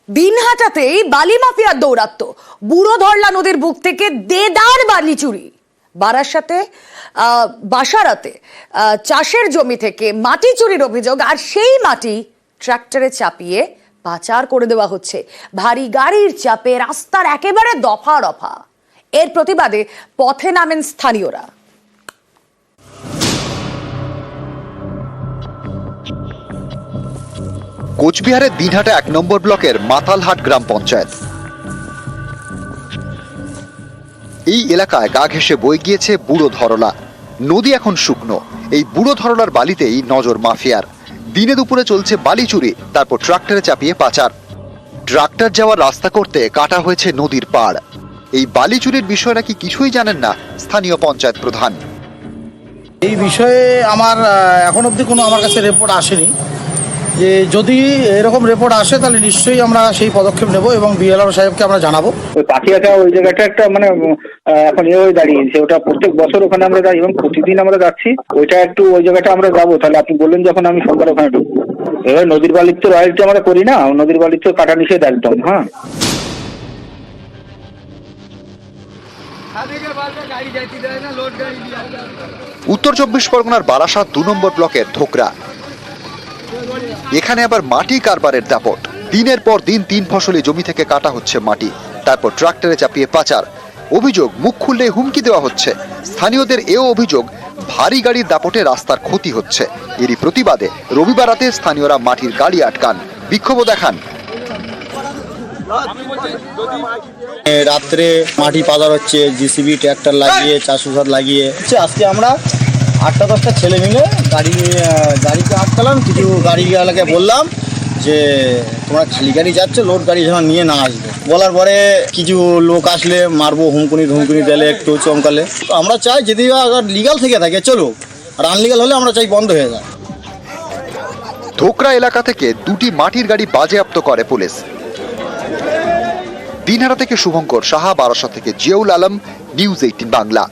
দিনহাটাতেই বালি মাফিয়ার দৌরাত্ম। বুড়ো ধরলা নদীর বুক থেকে দেদার বালি চুরি। বারাসাতে বাসারাতে চাষের জমি থেকে মাটি চুরির অভিযোগ, আর সেই মাটি ট্রাক্টরে চাপিয়ে পাচার করে দেওয়া হচ্ছে। ভারী গাড়ির চাপে রাস্তার একেবারে দফা রফা। এর প্রতিবাদে পথে নামেন স্থানীয়রা। কোচবিহারের দিনহাটা 1 নম্বর ব্লকের মাতালহাট গ্রাম পঞ্চায়েত। এই এলাকায় গা ঘেঁষে বয়ে গিয়েছে বুড়ো ধরলা নদী। এখন শুকনো এই বুড়ো ধরলার বালিতেই নজর মাফিয়ার। দিনে দুপুরে চলছে বালি চুরি, তারপর ট্রাক্টরে চাপিয়ে পাচার। ট্রাক্টর যাওয়ার রাস্তা করতে কাটা হয়েছে নদীর পাড়। এই বালি চুরির বিষয় নাকি কিছুই জানেন না স্থানীয় পঞ্চায়েত প্রধান। এই বিষয়ে আমার এখন অবধি কোনো আমার কাছে রিপোর্ট আসেনি। যে যদি এরকম রিপোর্ট আসে তাহলে নিশ্চয়ই আমরা সেই পদক্ষেপ নেব এবং বিএলআর সাহেবকে আমরা জানাবো। ওই পাখিয়াটা ওই জায়গাটা একটা মানে এখন হয়ে দাঁড়িয়েছে, ওটা প্রত্যেক বছর ওখানে আমরা যাই এবং প্রতিদিন আমরা যাচ্ছি। ওইটা একটু ওই জায়গাটা আমরা যাবো। তাহলে আপনি বললেন যখন আমি সন্ধ্যার ওখানে ঢুকবো। এবার নদীর বালির তো রয়্যালটি আমরা করি না, নদীর বালির তো কাটা নিষেধ একদম। হ্যাঁ, উত্তর 24 পরগনার বারাসাত 2 নম্বর ব্লকের ধোকরা। এখানে আবার মাটি কারবারের দাপট। দিনের পর দিন 3 ফসলি জমি থেকে কাটা হচ্ছে মাটি, তারপর ট্রাক্টরে চাপিয়ে পাচার। অভিযোগ, মুখ খুললে হুমকি দেওয়া হচ্ছে। স্থানীয়দের এও অভিযোগ, ভারী গাড়ির দাপটে রাস্তার ক্ষতি হচ্ছে। এরই প্রতিবাদে রবিবার রাতে স্থানীয়রা মাটির গাড়ি আটকান, বিক্ষোভও দেখান। রাত্রে মাটি পাচার হচ্ছে, জিসিবি ট্র্যাক্টর লাগিয়ে, চাষবাস লাগিয়ে। আজকে আমরা 8-10টা ছেলে মিলে গাড়িকে আটকালাম। কিছু গাড়িওয়ালাকে বললাম যে তোমরা খালি গাড়ি যাচ্ছে, লোড গাড়ি যেন নিয়ে না আসবে। বলার পরে কিছু লোক আসলে মারবো, হুমকুনি দিলে, একটু চমকালে। তো আমরা চাই যদি লিগাল থেকে থাকে চলো, আর আনলিগাল হলে আমরা চাই বন্ধ হয়ে যায়। ধোকরা এলাকা থেকে 2টি মাটির গাড়ি বাজেয়াপ্ত করে পুলিশ। দিনহাটা থেকে শুভঙ্কর সাহা, বারাসাত থেকে জিয়াউল আলম, নিউজ 18 বাংলা।